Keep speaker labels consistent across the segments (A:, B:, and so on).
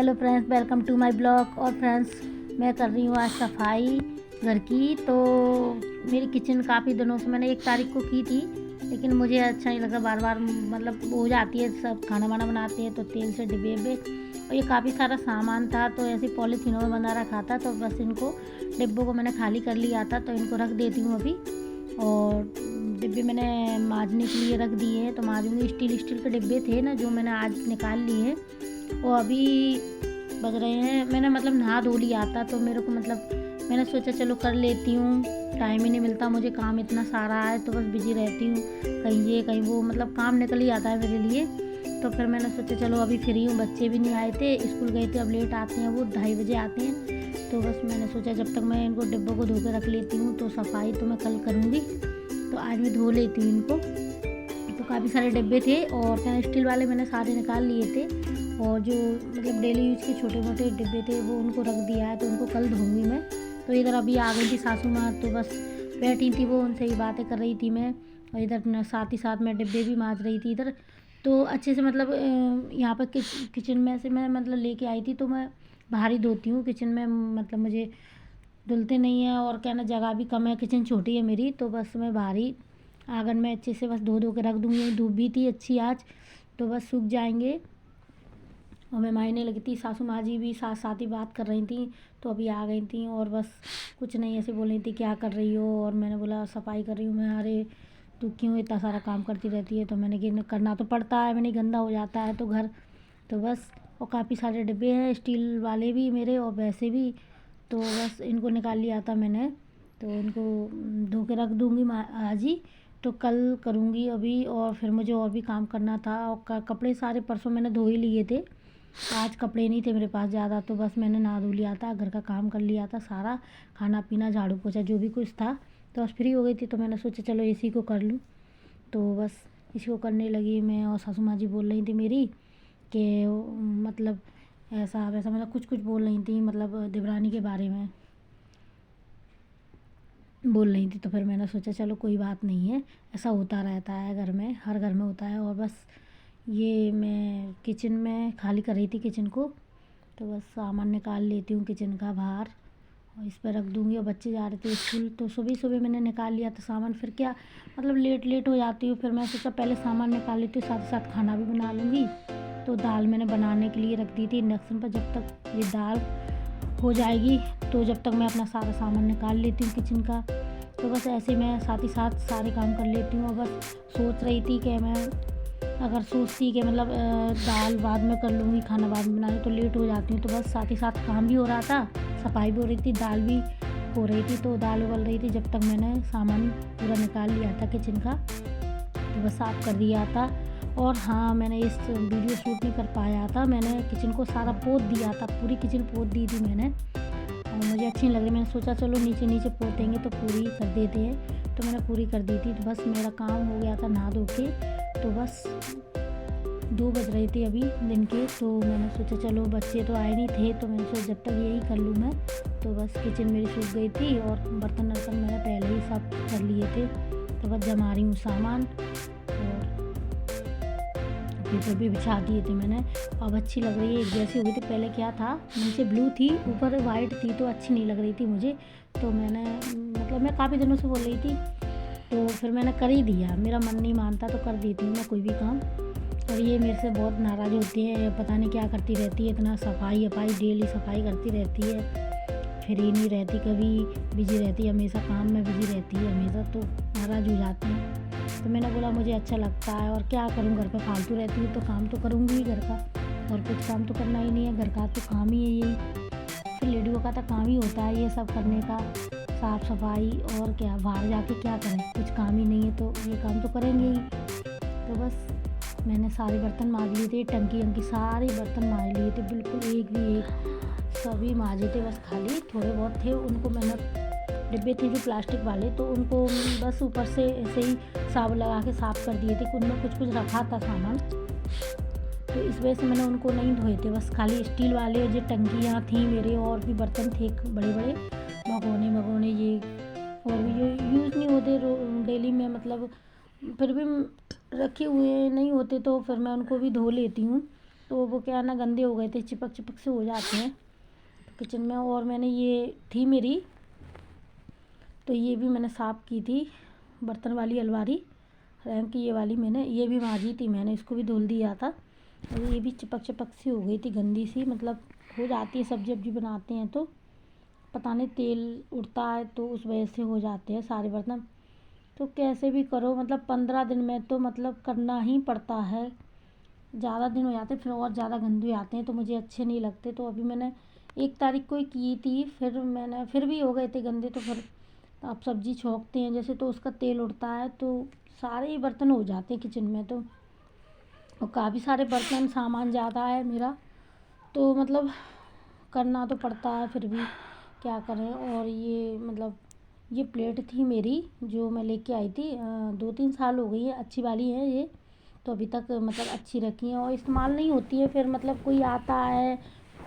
A: Hello friends, welcome to my blog. और friends, मैं कर रही हूँ आज सफाई घर की। तो मेरी किचन काफ़ी दिनों से मैंने 1 तारीख को की थी, लेकिन मुझे अच्छा नहीं लगा। बार बार मतलब हो जाती है, सब खाना वाना बनाते हैं तो तेल से डिब्बे में। और ये काफ़ी सारा सामान था तो ऐसे पॉलीथीनों में बना रखा था, तो बस इनको डिब्बों को मैंने खाली कर लिया था, तो इनको रख देती हूँ अभी। और डिब्बे मैंने मांजने के लिए रख दिए हैं, तो मांजूंगी। स्टील के डिब्बे थे ना, जो मैंने आज निकाल लिए हैं। वो अभी बज रहे हैं, मैंने मतलब नहा धो लिया था, तो मेरे को मतलब मैंने सोचा चलो कर लेती हूँ। टाइम ही नहीं मिलता मुझे, काम इतना सारा है, तो बस बिजी रहती हूँ, कहीं ये कहीं वो, मतलब काम निकल ही आता है मेरे लिए। तो फिर मैंने सोचा चलो अभी फ्री हूँ, बच्चे भी नहीं आए थे, स्कूल गए थे, अब लेट आते हैं, वो 2:30 बजे आते हैं। तो बस मैंने सोचा जब तक मैं इनको डिब्बों को धो के रख लेती हूँ, तो सफाई तो मैं कल करूँगी, तो आज मैं धो लेती हूँ इनको। तो काफ़ी सारे डिब्बे थे और क्या स्टील वाले मैंने सारे निकाल लिए थे, और जो मतलब डेली यूज़ के छोटे मोटे डिब्बे थे वो उनको रख दिया है, तो उनको कल धोऊंगी मैं। तो इधर अभी आ गई थी सासू माँ, तो बस बैठी थी वो, उनसे ही बातें कर रही थी मैं, और इधर साथ ही साथ मैं डिब्बे भी मांज रही थी इधर। तो अच्छे से मतलब यहाँ पर किचन में से मैं मतलब लेके आई थी, तो मैं बाहर ही धोती हूँ किचन में, मतलब मुझे धुलते नहीं है। और क्या ना, जगह भी कम है, किचन छोटी है मेरी, तो बस मैं बाहर ही आंगन में अच्छे से बस धो के रख दूँगी। धूप भी थी अच्छी आज, तो बस सूख जाएंगे। और मैं मायने लगी थी, सासू माँ जी भी साथ साथ ही बात कर रही थी, तो अभी आ गई थी। और बस कुछ नहीं, ऐसे बोल रही थी क्या कर रही हो, और मैंने बोला सफाई कर रही हूँ मैं। अरे तू क्यों इतना सारा काम करती रहती है, तो मैंने कि करना तो पड़ता है, मैंने गंदा हो जाता है तो घर, तो बस। और काफ़ी सारे डिब्बे हैं, स्टील वाले भी मेरे और वैसे भी, तो बस इनको निकाल लिया था मैंने, तो इनको धो के रख दूँगी आज ही, तो कल करूँगी अभी। और फिर मुझे और भी काम करना था, और कपड़े सारे परसों मैंने धो ही लिए थे, आज कपड़े नहीं थे मेरे पास ज़्यादा, तो बस मैंने नहा धो लिया था, घर का काम कर लिया था सारा, खाना पीना झाड़ू पोछा जो भी कुछ था, तो बस फ्री हो गई थी। तो मैंने सोचा चलो इसी को कर लूँ, तो बस इसी को करने लगी मैं। और सासू माँ जी बोल रही थी मेरी कि मतलब ऐसा वैसा, मतलब कुछ कुछ बोल रही थी, मतलब देवरानी के बारे में बोल रही थी। तो फिर मैंने सोचा चलो कोई बात नहीं है, ऐसा होता रहता है घर में, हर घर में होता है। और बस ये मैं किचन में खाली कर रही थी किचन को, तो बस सामान निकाल लेती हूँ किचन का बाहर, और इस पर रख दूँगी। और बच्चे जा रहे थे स्कूल, तो सुबह सुबह मैंने निकाल लिया था सामान, फिर क्या मतलब लेट हो जाती हूँ, फिर मैं सोचा पहले सामान निकाल लेती हूँ, साथ ही साथ खाना भी बना लूँगी। तो दाल मैंने बनाने के लिए रख दी थी इंडक्शन पर, जब तक ये दाल हो जाएगी तो जब तक मैं अपना सारा सामान निकाल लेती हूँ किचन का। तो बस ऐसे मैं साथ ही साथ सारे काम कर लेती हूँ। और बस सोच रही थी कि मैं अगर सोचती कि मतलब दाल बाद में कर लूँगी, खाना बाद में बनाने, तो लेट हो जाती हूँ, तो बस साथ ही साथ काम भी हो रहा था, सफाई भी हो रही थी, दाल भी हो रही थी, तो दाल उबल रही थी जब तक मैंने सामान पूरा निकाल लिया था किचन का, तो बस साफ़ कर दिया था। और हाँ, मैंने इस वीडियो शूट नहीं कर पाया था, मैंने किचन को सारा पोत दिया था, पूरी किचन पोत दी थी मैंने, और मुझे अच्छी नहीं लग रही, मैंने सोचा चलो नीचे नीचे पोतेंगे तो पूरी कर देते हैं, तो मैंने पूरी कर दी थी। तो बस मेरा काम हो गया था नहा धो के, तो बस 2 बज रहे थे अभी दिन के, तो मैंने सोचा चलो बच्चे तो आए नहीं थे, तो मैंने सोचा जब तक यही कर लूँ मैं। तो बस किचन मेरी सूख गई थी, और बर्तन वर्तन मैंने पहले ही सब कर लिए थे, तो बस जमा रही हूँ सामान। और पेपर भी बिछा दिए थे मैंने, अब अच्छी लग रही है, एक जैसी हो गई थी। पहले क्या था, नीचे ब्लू थी ऊपर वाइट थी, तो अच्छी नहीं लग रही थी मुझे, तो मैंने मतलब मैं काफ़ी दिनों से बोल रही थी, तो फिर मैंने कर ही दिया। मेरा मन नहीं मानता तो कर देती हूँ मैं कोई भी काम। और ये मेरे से बहुत नाराज़ होती है, पता नहीं क्या करती रहती है, इतना सफाई डेली सफाई करती रहती है, फ्री नहीं रहती, कभी बिजी रहती है, हमेशा काम में बिजी रहती है हमेशा, तो नाराज़ हो जाती हैं। तो मैंने बोला मुझे अच्छा लगता है, और क्या करूँ, घर पे फालतू रहती हूँ तो काम तो करूँगी ही घर का, और कुछ काम तो करना ही नहीं है, घर का तो काम ही है यही, फिर लेडियों का तो काम ही होता है ये सब करने का, साफ़ सफाई। और क्या, बाहर जाके क्या करें, कुछ काम ही नहीं है, तो ये काम तो करेंगे ही। तो बस मैंने सारे बर्तन मांज लिए थे, टंकी वंकी सारे बर्तन मांज लिए थे, बिल्कुल एक भी एक सभी मांजे थे, बस खाली थोड़े बहुत थे, उनको मैंने डिब्बे थे जो प्लास्टिक वाले, तो उनको बस ऊपर से ऐसे ही साबुन लगा के साफ़ कर दिए थे, उनमें कुछ कुछ रखा था सामान, तो इस वजह से मैंने उनको नहीं धोए थे, बस खाली स्टील वाले जो टंकियाँ थी मेरे, और भी बर्तन थे बड़े बड़े, भगोने ये, और भी जो यूज़ नहीं होते डेली में, मतलब फिर भी रखे हुए नहीं होते, तो फिर मैं उनको भी धो लेती हूँ। तो वो क्या है ना, गंदे हो गए थे, चिपक चिपक से हो जाते हैं किचन में। और मैंने ये थी मेरी, तो ये भी मैंने साफ़ की थी, बर्तन वाली अलमारी रैंक की, ये वाली मैंने ये भी मांजी थी मैंने, इसको भी धुल दिया था। और ये भी चिपक चिपक सी हो गई थी, गंदी सी, मतलब हो जाती है सब्जी वब्जी बनाते हैं तो पता नहीं तेल उड़ता है तो उस वजह से हो जाते हैं सारे बर्तन। तो कैसे भी करो, मतलब 15 दिन में तो मतलब करना ही पड़ता है। ज़्यादा दिन हो जाते फिर और ज़्यादा गंदे आते हैं तो मुझे अच्छे नहीं लगते। तो अभी मैंने 1 तारीख को ही की थी, फिर मैंने फिर भी हो गए थे गंदे। तो फिर आप सब्ज़ी छौंकते हैं जैसे तो उसका तेल उड़ता है तो सारे ही बर्तन हो जाते हैं किचन में। तो और काफ़ी सारे बर्तन, सामान ज़्यादा है मेरा, तो मतलब करना तो पड़ता है, फिर भी क्या करें। और ये मतलब ये प्लेट थी मेरी जो मैं लेके आई थी, 2-3 साल हो गई है, अच्छी वाली है ये, तो अभी तक मतलब अच्छी रखी है और इस्तेमाल नहीं होती है। फिर मतलब कोई आता है,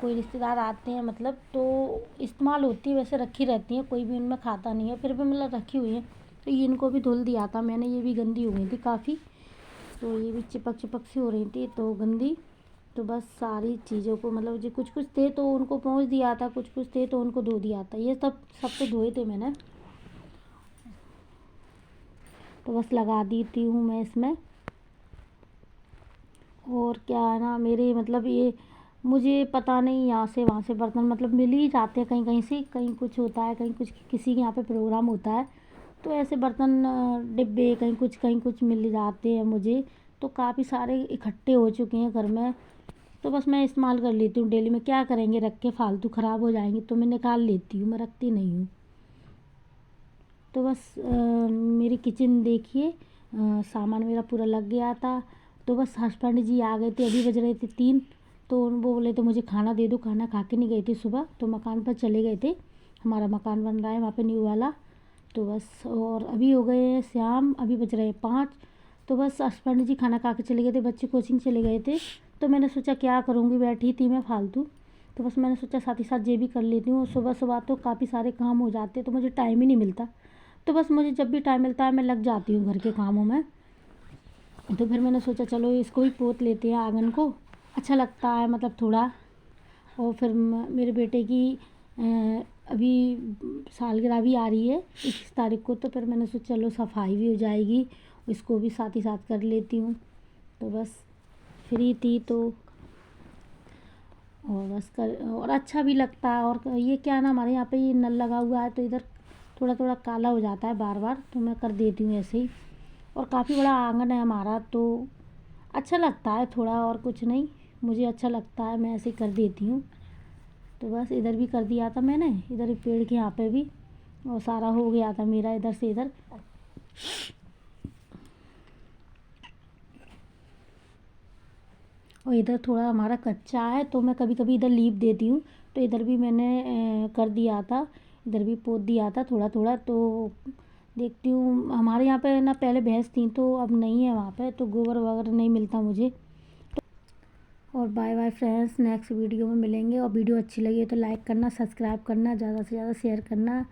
A: कोई रिश्तेदार आते हैं मतलब तो इस्तेमाल होती है, वैसे रखी रहती है, कोई भी उनमें खाता नहीं है, फिर भी मतलब रखी हुई है। तो ये इनको भी धुल दिया था मैंने, ये भी गंदी हो गई थी काफ़ी, तो ये भी चिपक चिपक सी हो रही थी तो गंदी। तो बस सारी चीज़ों को मतलब जो कुछ कुछ थे तो उनको पोंछ दिया था, कुछ कुछ थे तो उनको धो दिया था, ये सब तो धोए थे मैंने। तो बस लगा देती हूँ मैं इसमें। और क्या है ना, मेरे मतलब ये मुझे पता नहीं यहाँ से वहाँ से बर्तन मतलब मिल ही जाते हैं कहीं कहीं से, कहीं कुछ होता है, कहीं कुछ किसी के यहाँ पे प्रोग्राम होता है तो ऐसे बर्तन डिब्बे कहीं कुछ मिल जाते हैं मुझे। तो काफ़ी सारे इकट्ठे हो चुके हैं घर में, तो बस मैं इस्तेमाल कर लेती हूँ डेली में। क्या करेंगे रख के, फालतू ख़राब हो जाएंगे, तो मैं निकाल लेती हूँ, मैं रखती नहीं हूँ। तो बस मेरी किचन देखिए, सामान मेरा पूरा लग गया था। तो बस हस्बैंड जी आ गए थे, अभी बज रहे थे 3, तो वो बोले थे मुझे खाना दे दो, खाना खा के नहीं गए थे सुबह, तो मकान पर चले गए थे, हमारा मकान बन रहा है वहाँ पे न्यू वाला। तो बस और अभी हो गए हैं शाम, अभी बज रहे हैं 5। तो बस हस्बैंड जी खाना खा के चले गए थे, बच्चे कोचिंग चले गए थे। तो मैंने सोचा क्या करूँगी, बैठी थी मैं फालतू, तो बस मैंने सोचा साथ ही साथ ये भी कर लेती हूँ। सुबह सुबह तो काफ़ी सारे काम हो जाते हैं तो मुझे टाइम ही नहीं मिलता, तो बस मुझे जब भी टाइम मिलता है मैं लग जाती हूँ घर के कामों में। तो फिर मैंने सोचा चलो इसको भी पोत लेते हैं, आंगन को अच्छा लगता है मतलब थोड़ा। और फिर मेरे बेटे की अभी सालगिरह भी आ रही है 21 तारीख को, तो फिर मैंने सोचा चलो सफाई भी हो जाएगी, इसको भी साथ ही साथ कर लेती हूँ। तो बस फ्री थी तो और बस कर, और अच्छा भी लगता है। और ये क्या है ना, हमारे यहाँ पे ये नल लगा हुआ है तो इधर थोड़ा थोड़ा काला हो जाता है बार बार, तो मैं कर देती हूँ ऐसे ही। और काफ़ी बड़ा आंगन है हमारा तो अच्छा लगता है थोड़ा, और कुछ नहीं, मुझे अच्छा लगता है, मैं ऐसे ही कर देती हूँ। तो बस इधर भी कर दिया था मैंने, इधर पेड़ के यहाँ पे भी, और सारा हो गया था मेरा इधर से इधर। और इधर थोड़ा हमारा कच्चा है तो मैं कभी कभी इधर लीप देती हूँ, तो इधर भी मैंने कर दिया था, इधर भी पोत दिया था थोड़ा थोड़ा। तो देखती हूँ, हमारे यहाँ पे ना पहले भैंस थी तो अब नहीं है वहाँ पे, तो गोबर वगैरह नहीं मिलता मुझे। और bye bye friends, next video में मिलेंगे। और वीडियो अच्छी लगी तो लाइक करना, सब्सक्राइब करना, ज़्यादा से ज़्यादा शेयर करना।